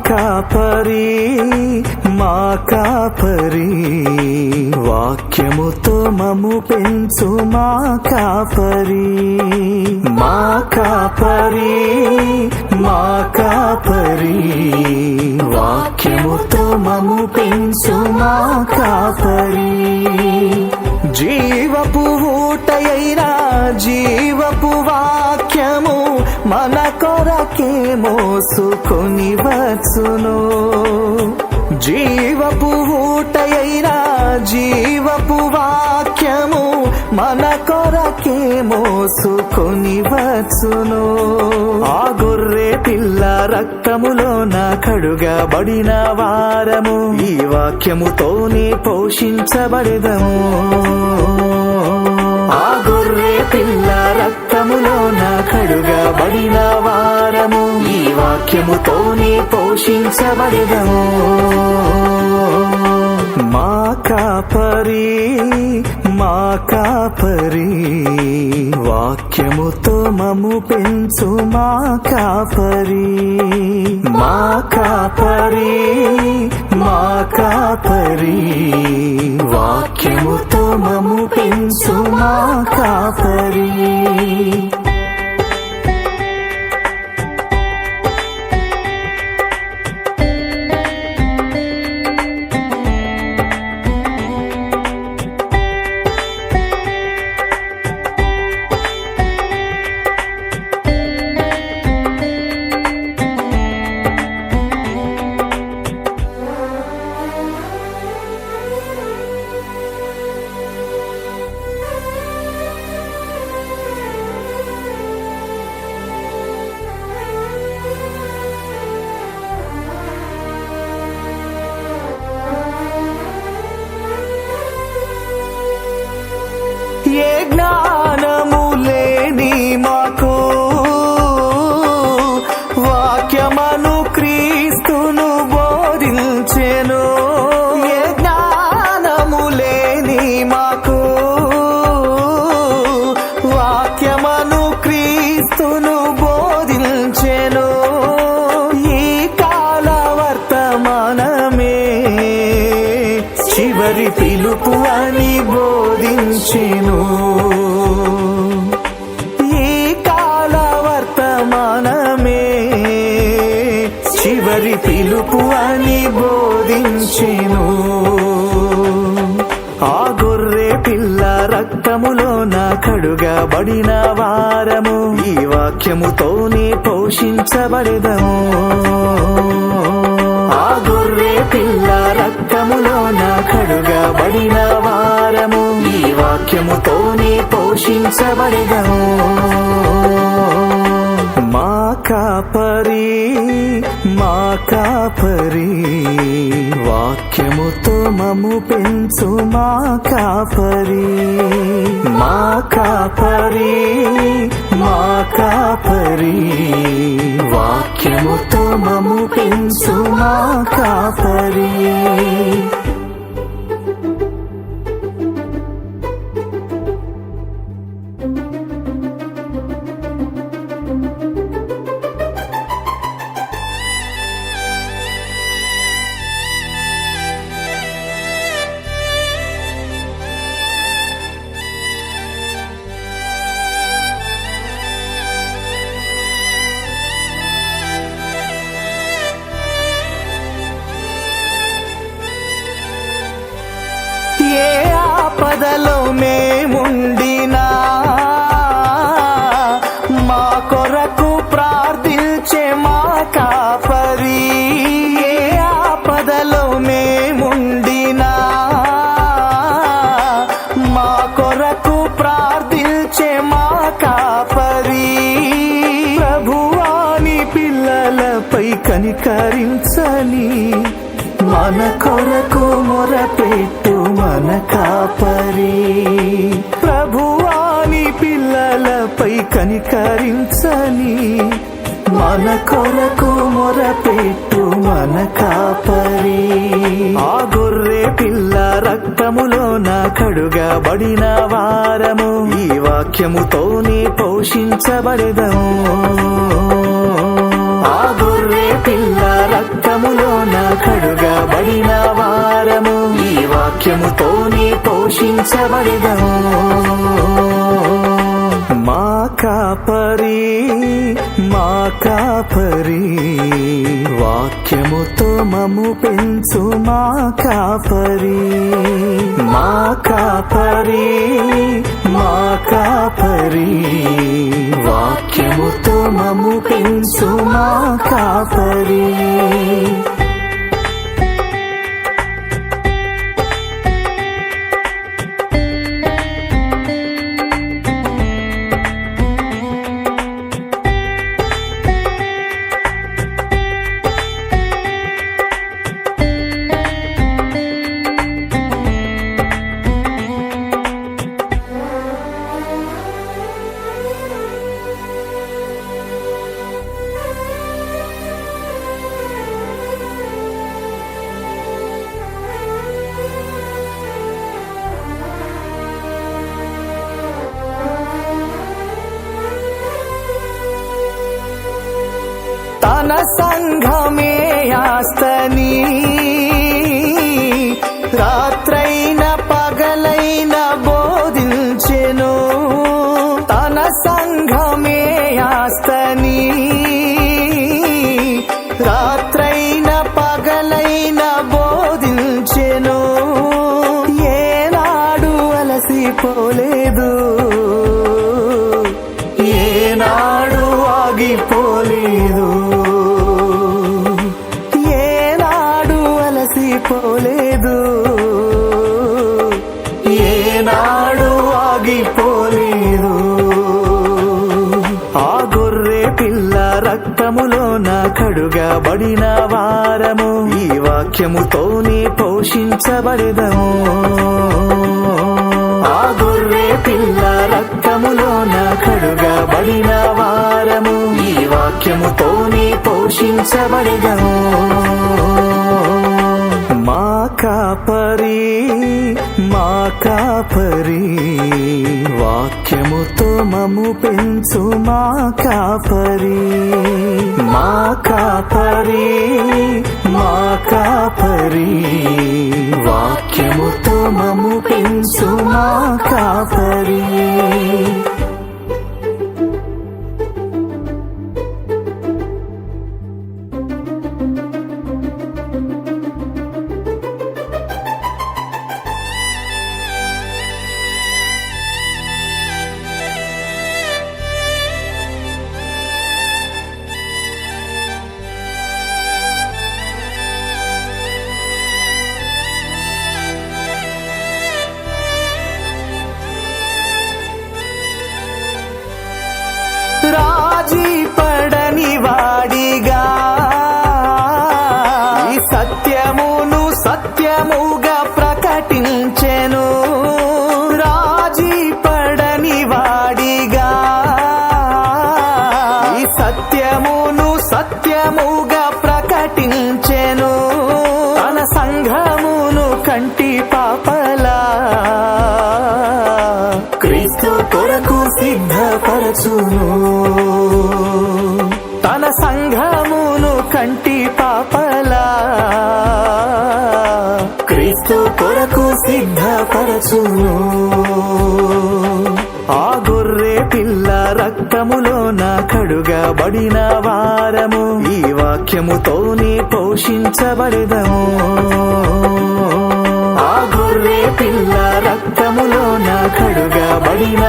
కాపరి మా కాపరి వాక్యముతో మము పెంచు మా కాపరి మా కాపరి మా కాపరి వాక్యముతో మము పెంచు మా కాపరి జీవపు ఊటయైనా జీవపు వాక్యము మన కొరకే మోసుకొని వచ్చును జీవపు ఊటయైనా జీవపు వాక్యము మన కొరకే మోసుకొని వచ్చును ఆ గొర్రె పిల్ల రక్తములోన కడుగబడిన వారము ఈ వాక్యముతోనే పోషించబడెదము ఆ గొర్రె పిల్ల రక్తములోన కడుగబడిన వారము ఈ వాక్యముతోనే పోషించబడెదము మా కాపరి మా కాపరి వాక్యముతో మము పెంచు మా కాపరి మా కాపరి మా కాపరి వాక్యముతో మము పెంచు మా కాపరి ఏ జ్ఞానము లేని మాకు వాక్యమను క్రీస్తును బోధించెను ఏ జ్ఞానము లేని మాకు వాక్యమను క్రీస్తును బోధించెను ఈ కాల వర్తమానమే చివరి పిలుపు అని బోధించెను ఈ కాల వర్తమానమే చివరి పిలుపు అని బోధించెను ఆ గొర్రె పిల్ల రక్తములోన కడుగబడిన వారము ఈ వాక్యముతోనే పోషించబడెదము ఆ గొర్రె పిల్ల రక్తములోన కడుగబడిన వారము ఈ వాక్యముతోనే పోషించబడెదము మా కాపరి మా కాపరి వాక్యముతో మము పెంచు మా కాపరి మా కాపరి మా కాపరి వాక్యముతో మము పెంచు మా కాపరి ఏ ఆపదలో మేముండినా మా కొరకు ప్రార్థించే మా కాపరి ఏ ఆపదలో మేముండినా మా కొరకు ప్రార్థించే మా కాపరి ప్రభువాని పిల్లలపై కనికరించని మన కొరకు మొరపెట్టు మన కాపరి ప్రభువాని పిల్లలపై కనికరించని మన కొరకు మొరపెట్టు మన కాపరి ఆ గొర్రె పిల్ల రక్తములోన కడుగబడిన వారము ఈ వాక్యముతోనే పోషించబడెదము ఆ గొర్రె పిల్ల రక్తములోన కడుగబడిన వారము ఈ వాక్యముతోనే పోషించబడెదము. మా కాపరి మా కాపరి వాక్యముతో మము పెంచు మా కాపరి. మా కాపరి మా కాపరి వాక్యముతో మము పెంచు మా కాపరి. తన సంఘమే ఆస్తని రాత్రైన పగలైన బోధించెను. తన సంఘమే ఆస్తని రాత్రైన పగలైన బోధించెను. ఏనాడు అలసిపోలేదు, ఏనాడు ఆగిపోలేదు, ఏనాడు అలసిపోలేదు, ఏనాడు ఆగిపోలేదు. ఆ గొర్రె పిల్ల రక్తములోన కడుగబడిన వారము ఈ వాక్యముతోనే పోషించబడెదము. ఆ గొర్రె పిల్ల రక్తములోన కడుగబడిన వారము ఈ వాక్యముతోనే పోషించబడెదము. మా కాపరి మా కాపరి వాక్యముతో మము పెంచు మా కాపరి. మా కాపరి మా కాపరి వాక్యముతో మము పెంచు మా కాపరి. రాజీ పడని వాడిగా ఈ సత్యమును సత్యముగా ప్రకటించెను. రాజీ పడని వాడిగా ఈ సత్యమును సత్యముగా ప్రకటించెను. తన సంఘమును కంటి పాపలా క్రీస్తు కొరకు సిద్ధపరచును. తన సంఘమును కంటి పాపలా క్రీస్తు కొరకు సిద్ధపరచును. ఆ గొర్రె పిల్ల రక్తములోన కడుగబడిన వారము ఈ వాక్యముతోనే పోషించబడెదము. ఆ గొర్రె పిల్ల రక్తములోన కడుగబడిన